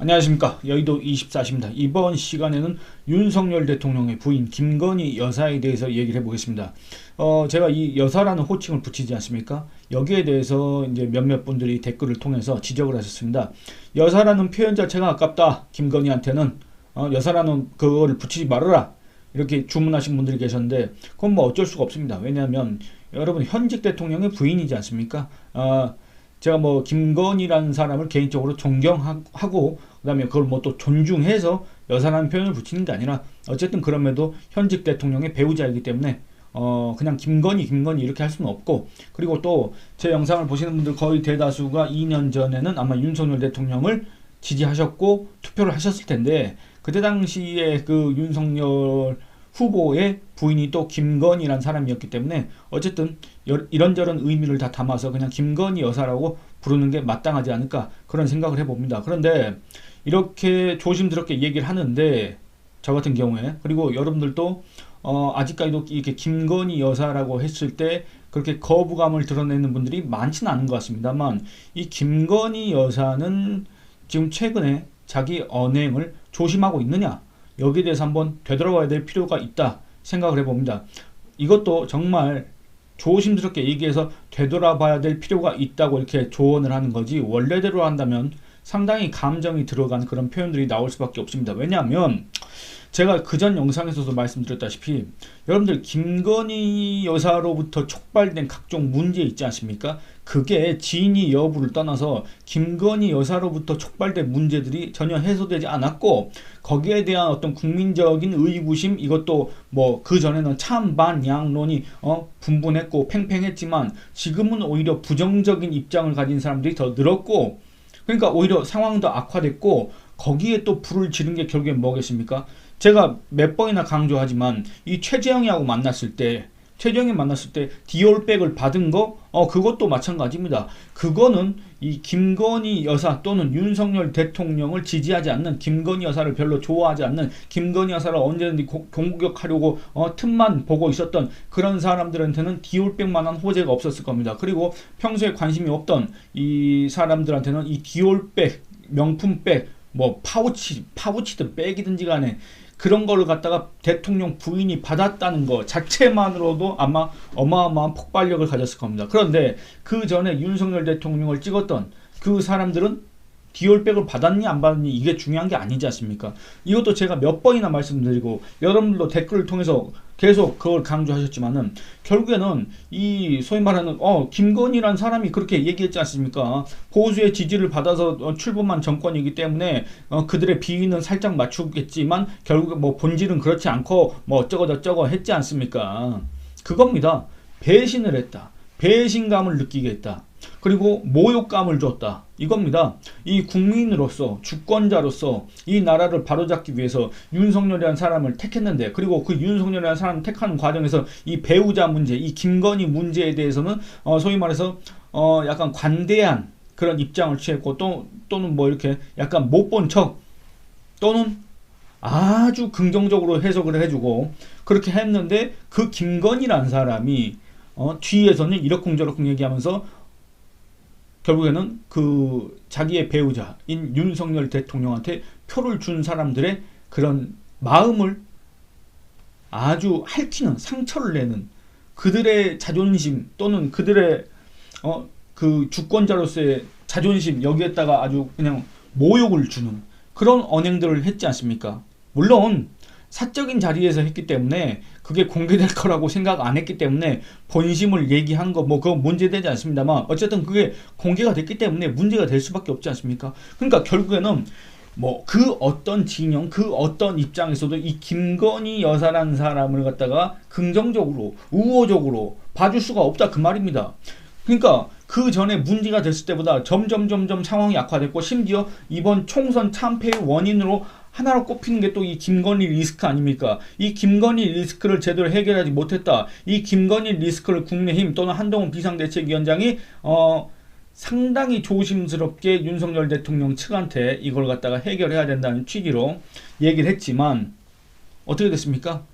안녕하십니까. 여의도 24시입니다. 이번 시간에는 윤석열 대통령의 부인 김건희 여사에 대해서 얘기를 해보겠습니다. 제가 이 여사라는 호칭을 붙이지 않습니까? 여기에 대해서 이제 몇몇 분들이 댓글을 통해서 지적을 하셨습니다. 여사라는 표현 자체가 아깝다. 김건희한테는 여사라는 그거를 붙이지 말아라. 이렇게 주문하신 분들이 계셨는데 그건 뭐 어쩔 수가 없습니다. 왜냐하면 여러분 현직 대통령의 부인이지 않습니까? 제가 뭐 김건희라는 사람을 개인적으로 존경하고 그다음에 그걸 뭐 또 존중해서 여사라는 표현을 붙이는 게 아니라 어쨌든 그럼에도 현직 대통령의 배우자이기 때문에 그냥 김건희 이렇게 할 수는 없고, 그리고 또 제 영상을 보시는 분들 거의 대다수가 2년 전에는 아마 윤석열 대통령을 지지하셨고 투표를 하셨을 텐데, 그때 당시에 그 윤석열 후보의 부인이 또 김건희란 사람이었기 때문에 어쨌든 이런저런 의미를 다 담아서 그냥 김건희 여사라고 부르는 게 마땅하지 않을까, 그런 생각을 해봅니다. 그런데 이렇게 조심스럽게 얘기를 하는데 저 같은 경우에, 그리고 여러분들도 아직까지도 이렇게 김건희 여사라고 했을 때 그렇게 거부감을 드러내는 분들이 많지는 않은 것 같습니다만, 이 김건희 여사는 지금 최근에 자기 언행을 조심하고 있느냐, 여기에 대해서 한번 되돌아봐야 될 필요가 있다 생각을 해봅니다. 이것도 정말 조심스럽게 얘기해서 되돌아봐야 될 필요가 있다고 이렇게 조언을 하는 거지, 원래대로 한다면 상당히 감정이 들어간 그런 표현들이 나올 수밖에 없습니다. 왜냐하면 제가 그전 영상에서도 말씀드렸다시피 여러분들 김건희 여사로부터 촉발된 각종 문제 있지 않습니까? 그게 진위 여부를 떠나서 김건희 여사로부터 촉발된 문제들이 전혀 해소되지 않았고, 거기에 대한 어떤 국민적인 의구심, 이것도 뭐 그 전에는 찬반 양론이 분분했고 팽팽했지만 지금은 오히려 부정적인 입장을 가진 사람들이 더 늘었고, 그러니까 오히려 상황도 악화됐고, 거기에 또 불을 지른 게 결국엔 뭐겠습니까? 제가 몇 번이나 강조하지만 이 최재형이 만났을 때 디올백을 받은 거, 그것도 마찬가지입니다. 그거는 이 김건희 여사 또는 윤석열 대통령을 지지하지 않는, 김건희 여사를 별로 좋아하지 않는, 김건희 여사를 언제든지 공격하려고 틈만 보고 있었던 그런 사람들한테는 디올백만한 호재가 없었을 겁니다. 그리고 평소에 관심이 없던 이 사람들한테는 이 디올백, 명품백, 뭐 파우치든 백이든지 간에 그런 거를 갖다가 대통령 부인이 받았다는 거 자체만으로도 아마 어마어마한 폭발력을 가졌을 겁니다. 그런데 그 전에 윤석열 대통령을 찍었던 그 사람들은 디올백을 받았니 안 받았니 이게 중요한 게 아니지 않습니까? 이것도 제가 몇 번이나 말씀드리고 여러분들도 댓글을 통해서 계속 그걸 강조하셨지만은, 결국에는 이 소위 말하는 김건희란 사람이 그렇게 얘기했지 않습니까? 보수의 지지를 받아서 출범한 정권이기 때문에 그들의 비위는 살짝 맞추겠지만 결국 뭐 본질은 그렇지 않고 뭐 어쩌고 했지 않습니까? 그겁니다. 배신을 했다. 배신감을 느끼게 했다. 그리고 모욕감을 줬다. 이겁니다. 이 국민으로서, 주권자로서 이 나라를 바로잡기 위해서 윤석열이라는 사람을 택했는데, 그리고 그 윤석열이라는 사람을 택하는 과정에서 이 배우자 문제, 이 김건희 문제에 대해서는 소위 말해서 약간 관대한 그런 입장을 취했고, 또는 뭐 이렇게 약간 못 본 척, 또는 아주 긍정적으로 해석을 해주고 그렇게 했는데, 그 김건희라는 사람이 뒤에서는 이러쿵저러쿵 얘기하면서 결국에는 그 자기의 배우자인 윤석열 대통령한테 표를 준 사람들의 그런 마음을 아주 핥히는, 상처를 내는, 그들의 자존심 또는 그들의 그 주권자로서의 자존심, 여기에다가 아주 그냥 모욕을 주는 그런 언행들을 했지 않습니까? 물론 사적인 자리에서 했기 때문에 그게 공개될 거라고 생각 안 했기 때문에 본심을 얘기한 거 뭐 그건 문제되지 않습니다만, 어쨌든 그게 공개가 됐기 때문에 문제가 될 수밖에 없지 않습니까? 그러니까 결국에는 뭐 그 어떤 진영, 그 어떤 입장에서도 이 김건희 여사라는 사람을 갖다가 긍정적으로, 우호적으로 봐줄 수가 없다, 그 말입니다. 그러니까 그 전에 문제가 됐을 때보다 점점 상황이 악화됐고, 심지어 이번 총선 참패의 원인으로 하나로 꼽히는 게 또 이 김건희 리스크 아닙니까? 이 김건희 리스크를 제대로 해결하지 못했다. 이 김건희 리스크를 국민의힘 또는 한동훈 비상대책위원장이 상당히 조심스럽게 윤석열 대통령 측한테 이걸 갖다가 해결해야 된다는 취지로 얘기를 했지만, 어떻게 됐습니까?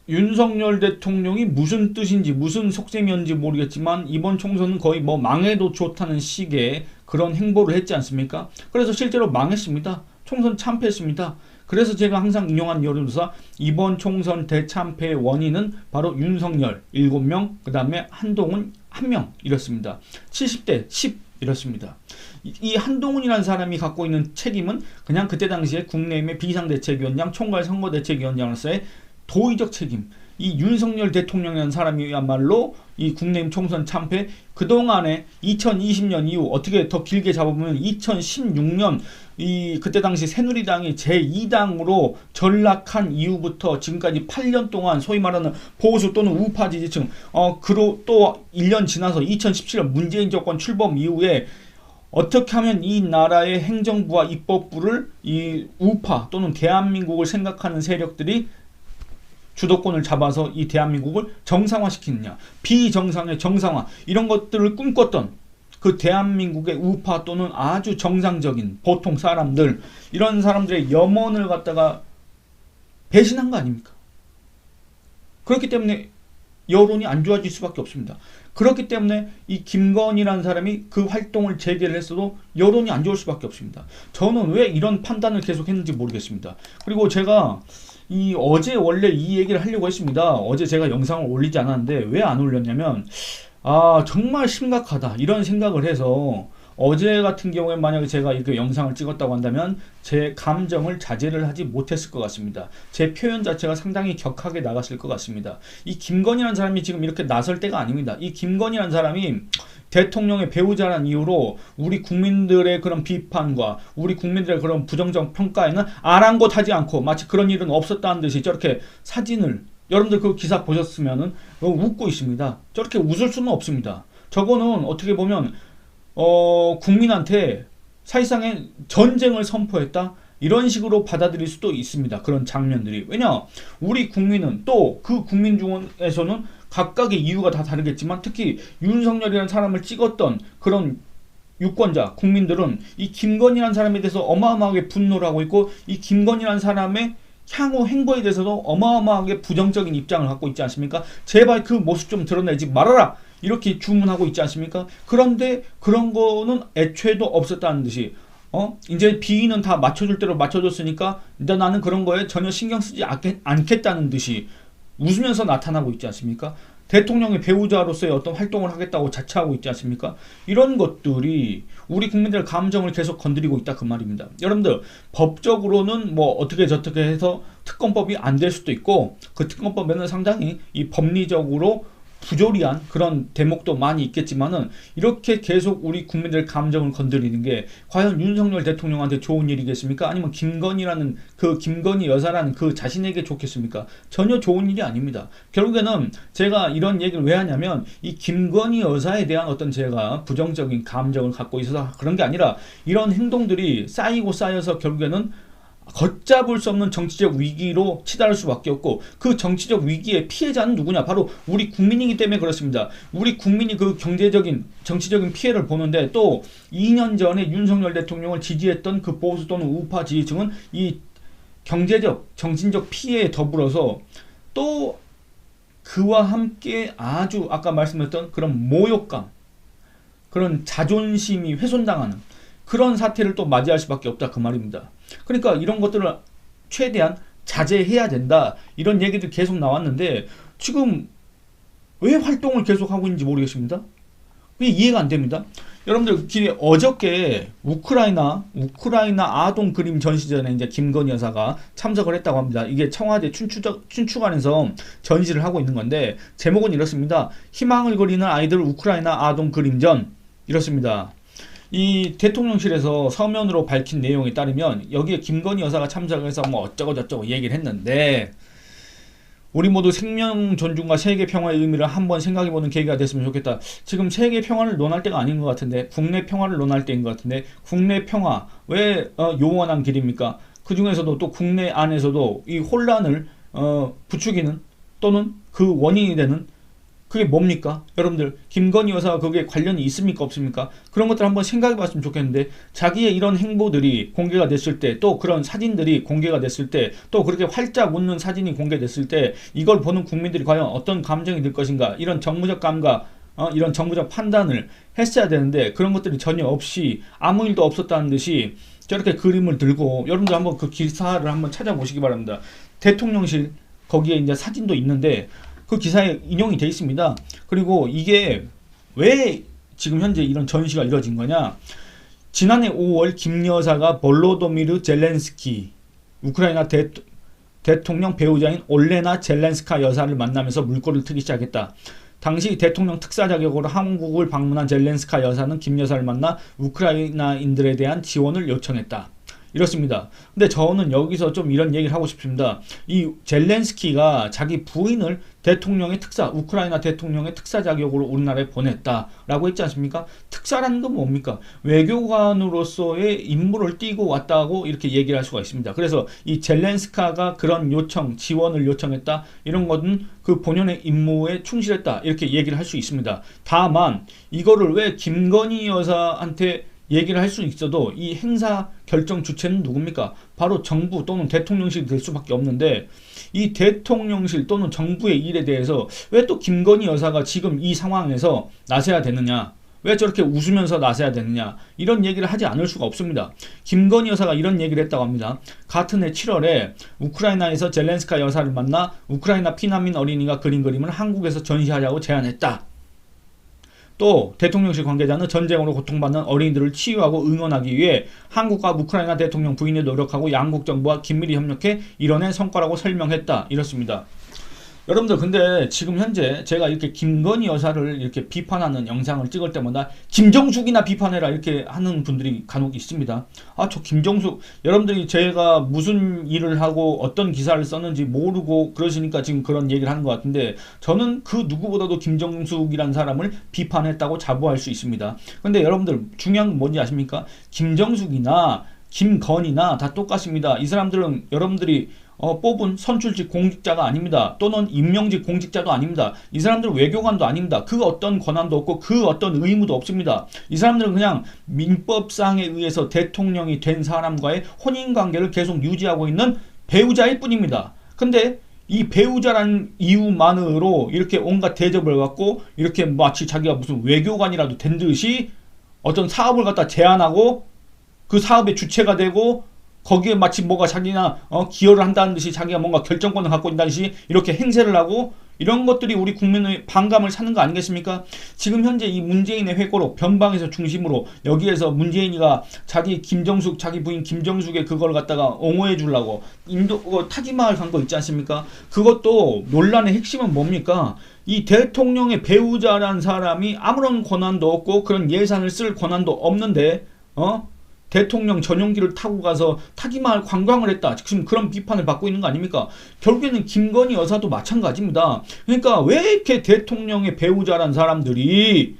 윤석열 대통령이 무슨 뜻인지 무슨 속셈이었는지 모르겠지만 이번 총선은 거의 뭐 망해도 좋다는 식의 그런 행보를 했지 않습니까? 그래서 실제로 망했습니다. 총선 참패했습니다. 그래서 제가 항상 인용한 여론조사, 이번 총선 대참패의 원인은 바로 윤석열 7명, 그 다음에 한동훈 1명 이렇습니다. 70대 10 이렇습니다. 이 한동훈이라는 사람이 갖고 있는 책임은 그냥 그때 당시에 국내외 비상대책위원장, 총괄선거대책위원장으로서의 도의적 책임, 이 윤석열 대통령이라는 사람이야말로 이 국내임 총선 참패, 그동안에 2020년 이후 어떻게 더 길게 잡아보면 2016년 이 그때 당시 새누리당이 제2당으로 전락한 이후부터 지금까지 8년 동안 소위 말하는 보수 또는 우파 지지층, 그로 또 1년 지나서 2017년 문재인 정권 출범 이후에 어떻게 하면 이 나라의 행정부와 입법부를 이 우파 또는 대한민국을 생각하는 세력들이 주도권을 잡아서 이 대한민국을 정상화시키느냐, 비정상의 정상화, 이런 것들을 꿈꿨던 그 대한민국의 우파 또는 아주 정상적인 보통 사람들, 이런 사람들의 염원을 갖다가 배신한 거 아닙니까? 그렇기 때문에 여론이 안 좋아질 수밖에 없습니다. 그렇기 때문에 이 김건희라는 사람이 그 활동을 재개를 했어도 여론이 안 좋을 수밖에 없습니다. 저는 왜 이런 판단을 계속 했는지 모르겠습니다. 그리고 제가 어제 원래 이 얘기를 하려고 했습니다. 어제 제가 영상을 올리지 않았는데 왜 안 올렸냐면, 정말 심각하다 이런 생각을 해서, 어제 같은 경우에 만약에 제가 이렇게 영상을 찍었다고 한다면 제 감정을 자제를 하지 못했을 것 같습니다. 제 표현 자체가 상당히 격하게 나갔을 것 같습니다. 이 김건희라는 사람이 지금 이렇게 나설 때가 아닙니다. 이 김건희라는 사람이 대통령의 배우자라는 이유로 우리 국민들의 그런 비판과 우리 국민들의 그런 부정적 평가에는 아랑곳하지 않고 마치 그런 일은 없었다는 듯이 저렇게 사진을, 여러분들 그 기사 보셨으면은 웃고 있습니다. 저렇게 웃을 수는 없습니다. 저거는 어떻게 보면 국민한테 사실상의 전쟁을 선포했다, 이런 식으로 받아들일 수도 있습니다. 그런 장면들이. 왜냐, 우리 국민은 또 그 국민 중에서는 각각의 이유가 다 다르겠지만 특히 윤석열이라는 사람을 찍었던 그런 유권자, 국민들은 이 김건희라는 사람에 대해서 어마어마하게 분노를 하고 있고, 이 김건희라는 사람의 향후 행보에 대해서도 어마어마하게 부정적인 입장을 갖고 있지 않습니까? 제발 그 모습 좀 드러내지 말아라, 이렇게 주문하고 있지 않습니까? 그런데 그런 거는 애초에도 없었다는 듯이, 이제 비위는 다 맞춰줄 대로 맞춰줬으니까 일단 나는 그런 거에 전혀 신경 쓰지 않겠다는 듯이 웃으면서 나타나고 있지 않습니까? 대통령의 배우자로서의 어떤 활동을 하겠다고 자처하고 있지 않습니까? 이런 것들이 우리 국민들의 감정을 계속 건드리고 있다, 그 말입니다. 여러분들, 법적으로는 뭐 어떻게 저떻게 해서 특검법이 안 될 수도 있고, 그 특검법에는 상당히 이 법리적으로 부조리한 그런 대목도 많이 있겠지만은, 이렇게 계속 우리 국민들의 감정을 건드리는 게 과연 윤석열 대통령한테 좋은 일이겠습니까? 아니면 김건희라는 그 김건희 여사라는 그 자신에게 좋겠습니까? 전혀 좋은 일이 아닙니다. 결국에는 제가 이런 얘기를 왜 하냐면, 이 김건희 여사에 대한 어떤 제가 부정적인 감정을 갖고 있어서 그런 게 아니라, 이런 행동들이 쌓이고 쌓여서 결국에는 걷잡을 수 없는 정치적 위기로 치달을 수밖에 없고, 그 정치적 위기의 피해자는 누구냐? 바로 우리 국민이기 때문에 그렇습니다. 우리 국민이 그 경제적인, 정치적인 피해를 보는데, 또 2년 전에 윤석열 대통령을 지지했던 그 보수 또는 우파 지지층은 이 경제적, 정신적 피해에 더불어서 또 그와 함께 아주 아까 말씀드렸던 그런 모욕감, 그런 자존심이 훼손당하는 그런 사태를 또 맞이할 수밖에 없다, 그 말입니다. 그러니까 이런 것들을 최대한 자제해야 된다, 이런 얘기들이 계속 나왔는데 지금 왜 활동을 계속하고 있는지 모르겠습니다. 그게 이해가 안 됩니다. 여러분들, 어저께 우크라이나 아동 그림 전시전에 이제 김건희 여사가 참석을 했다고 합니다. 이게 청와대 춘추관에서 전시를 하고 있는 건데, 제목은 이렇습니다. 희망을 그리는 아이들 우크라이나 아동 그림전, 이렇습니다. 이 대통령실에서 서면으로 밝힌 내용에 따르면 여기에 김건희 여사가 참석해서 뭐 어쩌고 저쩌고 얘기를 했는데, 우리 모두 생명 존중과 세계 평화의 의미를 한번 생각해보는 계기가 됐으면 좋겠다. 지금 세계 평화를 논할 때가 아닌 것 같은데, 국내 평화를 논할 때인 것 같은데, 국내 평화 왜 요원한 길입니까? 그 중에서도 또 국내 안에서도 이 혼란을 부추기는 또는 그 원인이 되는, 그게 뭡니까? 여러분들, 김건희 여사가 거기에 관련이 있습니까? 없습니까? 그런 것들 한번 생각해 봤으면 좋겠는데, 자기의 이런 행보들이 공개가 됐을 때, 또 그런 사진들이 공개가 됐을 때, 또 그렇게 활짝 웃는 사진이 공개됐을 때, 이걸 보는 국민들이 과연 어떤 감정이 들 것인가, 이런 정무적 감각, 이런 정부적 판단을 했어야 되는데 그런 것들이 전혀 없이 아무 일도 없었다는 듯이 저렇게 그림을 들고, 여러분들 한번 그 기사를 한번 찾아보시기 바랍니다. 대통령실 거기에 이제 사진도 있는데 그 기사에 인용이 되어 있습니다. 그리고 이게 왜 지금 현재 이런 전시가 이뤄진 거냐? 지난해 5월 김 여사가 볼로도미르 젤렌스키 우크라이나 대통령 배우자인 올레나 젤렌스카 여사를 만나면서 물꼬를 트기 시작했다. 당시 대통령 특사 자격으로 한국을 방문한 젤렌스카 여사는 김 여사를 만나 우크라이나인들에 대한 지원을 요청했다. 이렇습니다. 근데 저는 여기서 좀 이런 얘기를 하고 싶습니다. 이 젤렌스키가 자기 부인을 대통령의 특사, 우크라이나 대통령의 특사 자격으로 우리나라에 보냈다라고 했지 않습니까? 특사라는 건 뭡니까? 외교관으로서의 임무를 띠고 왔다고 이렇게 얘기를 할 수가 있습니다. 그래서 이 젤렌스카가 그런 요청, 지원을 요청했다, 이런 것은 그 본연의 임무에 충실했다, 이렇게 얘기를 할 수 있습니다. 다만 이거를 왜 김건희 여사한테 얘기를 할 수 있어도 이 행사 결정 주체는 누굽니까? 바로 정부 또는 대통령실이 될 수밖에 없는데, 이 대통령실 또는 정부의 일에 대해서 왜 또 김건희 여사가 지금 이 상황에서 나서야 되느냐, 왜 저렇게 웃으면서 나서야 되느냐, 이런 얘기를 하지 않을 수가 없습니다. 김건희 여사가 이런 얘기를 했다고 합니다. 같은 해 7월에 우크라이나에서 젤렌스카 여사를 만나 우크라이나 피난민 어린이가 그린 그림을 한국에서 전시하자고 제안했다. 또 대통령실 관계자는 전쟁으로 고통받는 어린이들을 치유하고 응원하기 위해 한국과 우크라이나 대통령 부인이 노력하고 양국 정부와 긴밀히 협력해 이뤄낸 성과라고 설명했다. 이렇습니다. 여러분들, 근데 지금 현재 제가 이렇게 김건희 여사를 이렇게 비판하는 영상을 찍을 때마다 김정숙이나 비판해라 이렇게 하는 분들이 간혹 있습니다. 저 김정숙, 여러분들이 제가 무슨 일을 하고 어떤 기사를 썼는지 모르고 그러시니까 지금 그런 얘기를 하는 것 같은데, 저는 그 누구보다도 김정숙이라는 사람을 비판했다고 자부할 수 있습니다. 근데 여러분들 중요한 건 뭔지 아십니까? 김정숙이나 김건희나 다 똑같습니다. 이 사람들은 여러분들이 뽑은 선출직 공직자가 아닙니다. 또는 임명직 공직자도 아닙니다. 이 사람들은 외교관도 아닙니다. 그 어떤 권한도 없고 그 어떤 의무도 없습니다. 이 사람들은 그냥 민법상에 의해서 대통령이 된 사람과의 혼인관계를 계속 유지하고 있는 배우자일 뿐입니다. 근데 이 배우자라는 이유만으로 이렇게 온갖 대접을 받고 이렇게 마치 자기가 무슨 외교관이라도 된 듯이 어떤 사업을 갖다 제안하고 그 사업의 주체가 되고 거기에 마치 뭐가 자기나 기여를 한다는 듯이 자기가 뭔가 결정권을 갖고 있다는 듯이 이렇게 행세를 하고, 이런 것들이 우리 국민의 반감을 사는 거 아니겠습니까? 지금 현재 이 문재인의 회고록 변방에서 중심으로 여기에서 문재인이가 자기 김정숙, 자기 부인 김정숙의 그걸 갖다가 옹호해 주려고 인도 타지마을 간 거 있지 않습니까? 그것도 논란의 핵심은 뭡니까? 이 대통령의 배우자라는 사람이 아무런 권한도 없고 그런 예산을 쓸 권한도 없는데 대통령 전용기를 타고 가서 타지마을 관광을 했다, 지금 그런 비판을 받고 있는 거 아닙니까? 결국에는 김건희 여사도 마찬가지입니다. 그러니까 왜 이렇게 대통령의 배우자란 사람들이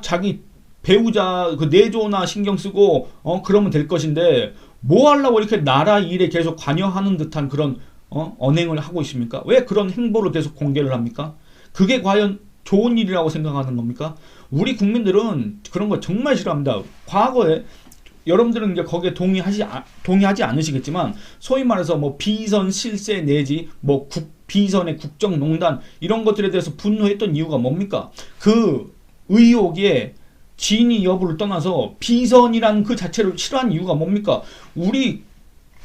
자기 배우자 그 내조나 신경 쓰고 그러면 될 것인데, 뭐 하려고 이렇게 나라 일에 계속 관여하는 듯한 그런 언행을 하고 있습니까? 왜 그런 행보를 계속 공개를 합니까? 그게 과연 좋은 일이라고 생각하는 겁니까? 우리 국민들은 그런 거 정말 싫어합니다. 과거에 여러분들은 이제 거기에 동의하지 않으시겠지만, 소위 말해서 뭐 비선 실세 내지 뭐 비선의 국정농단 이런 것들에 대해서 분노했던 이유가 뭡니까? 그 의혹의 진위 여부를 떠나서 비선이라는 그 자체를 싫어하는 이유가 뭡니까? 우리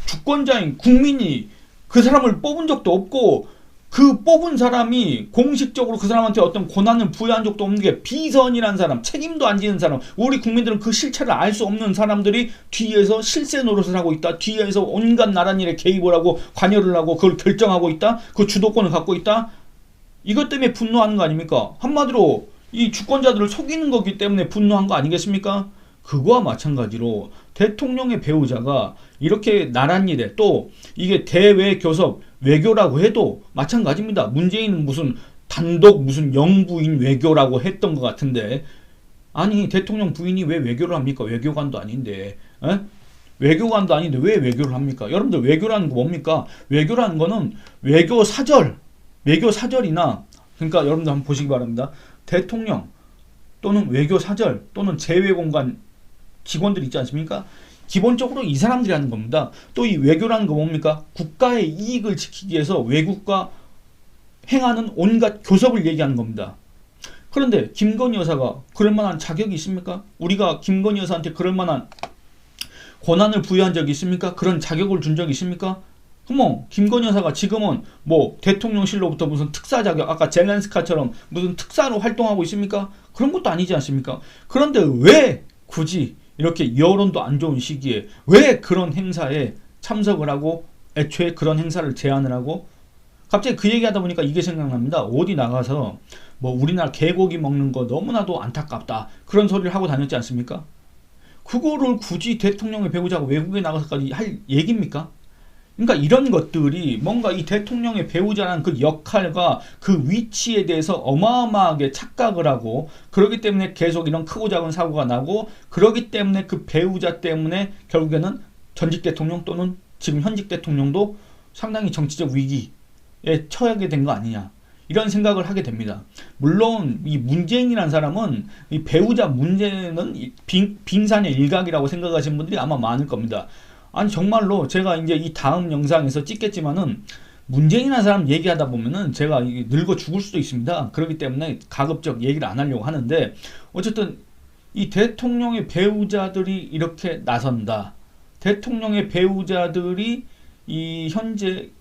주권자인 국민이 그 사람을 뽑은 적도 없고 그 뽑은 사람이 공식적으로 그 사람한테 어떤 권한을 부여한 적도 없는 게 비선이라는 사람, 책임도 안 지는 사람, 우리 국민들은 그 실체를 알 수 없는 사람들이 뒤에서 실세 노릇을 하고 있다, 뒤에서 온갖 나란 일에 개입을 하고 관여를 하고 그걸 결정하고 있다, 그 주도권을 갖고 있다, 이것 때문에 분노하는 거 아닙니까? 한마디로 이 주권자들을 속이는 거기 때문에 분노한 거 아니겠습니까? 그거와 마찬가지로 대통령의 배우자가 이렇게 나란 일에, 또 이게 대외 교섭 외교라고 해도 마찬가지입니다. 문재인은 무슨 단독 무슨 영부인 외교라고 했던 것 같은데, 아니 대통령 부인이 왜 외교를 합니까? 외교관도 아닌데. 외교관도 아닌데 왜 외교를 합니까? 여러분들 외교라는 거 뭡니까? 외교라는 거는 외교 사절이나, 그러니까 여러분들 한번 보시기 바랍니다. 대통령 또는 외교 사절 또는 제외공간 직원들 있지 않습니까? 기본적으로 이 사람들이 하는 겁니다. 또 이 외교라는 거 뭡니까? 국가의 이익을 지키기 위해서 외국과 행하는 온갖 교섭을 얘기하는 겁니다. 그런데 김건희 여사가 그럴 만한 자격이 있습니까? 우리가 김건희 여사한테 그럴 만한 권한을 부여한 적이 있습니까? 그런 자격을 준 적이 있습니까? 그럼 김건희 여사가 지금은 뭐 대통령실로부터 무슨 특사 자격, 아까 젤렌스카처럼 무슨 특사로 활동하고 있습니까? 그런 것도 아니지 않습니까? 그런데 왜 굳이 이렇게 여론도 안 좋은 시기에 왜 그런 행사에 참석을 하고 애초에 그런 행사를 제안을 하고, 갑자기 그 얘기하다 보니까 이게 생각납니다. 어디 나가서 뭐 우리나라 개고기 먹는 거 너무나도 안타깝다 그런 소리를 하고 다녔지 않습니까? 그거를 굳이 대통령의 배우자가 외국에 나가서까지 할 얘기입니까? 그러니까 이런 것들이 뭔가 이 대통령의 배우자라는 그 역할과 그 위치에 대해서 어마어마하게 착각을 하고, 그렇기 때문에 계속 이런 크고 작은 사고가 나고, 그렇기 때문에 그 배우자 때문에 결국에는 전직 대통령 또는 지금 현직 대통령도 상당히 정치적 위기에 처하게 된 거 아니냐, 이런 생각을 하게 됩니다. 물론 이 문재인이라는 사람은 이 배우자 문제는 빙산의 일각이라고 생각하시는 분들이 아마 많을 겁니다. 아니 정말로 제가 이제 이 다음 영상에서 찍겠지만은 문재인이라는 사람 얘기하다 보면은 제가 늙어 죽을 수도 있습니다. 그렇기 때문에 가급적 얘기를 안 하려고 하는데, 어쨌든 이 대통령의 배우자들이 이렇게 나선다. 대통령의 배우자들이 이 현재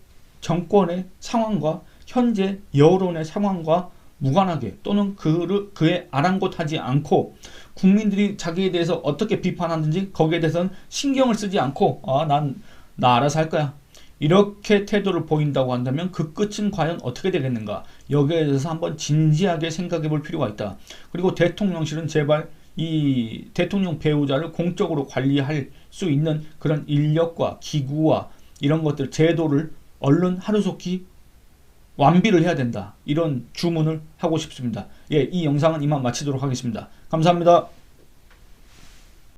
정권의 상황과 현재 여론의 상황과 무관하게, 또는 그에 아랑곳하지 않고 국민들이 자기에 대해서 어떻게 비판하는지 거기에 대해서는 신경을 쓰지 않고 나 알아서 할 거야, 이렇게 태도를 보인다고 한다면 그 끝은 과연 어떻게 되겠는가, 여기에 대해서 한번 진지하게 생각해 볼 필요가 있다. 그리고 대통령실은 제발 이 대통령 배우자를 공적으로 관리할 수 있는 그런 인력과 기구와 이런 것들, 제도를 얼른 하루속히 완비를 해야 된다, 이런 주문을 하고 싶습니다. 이 영상은 이만 마치도록 하겠습니다. 감사합니다.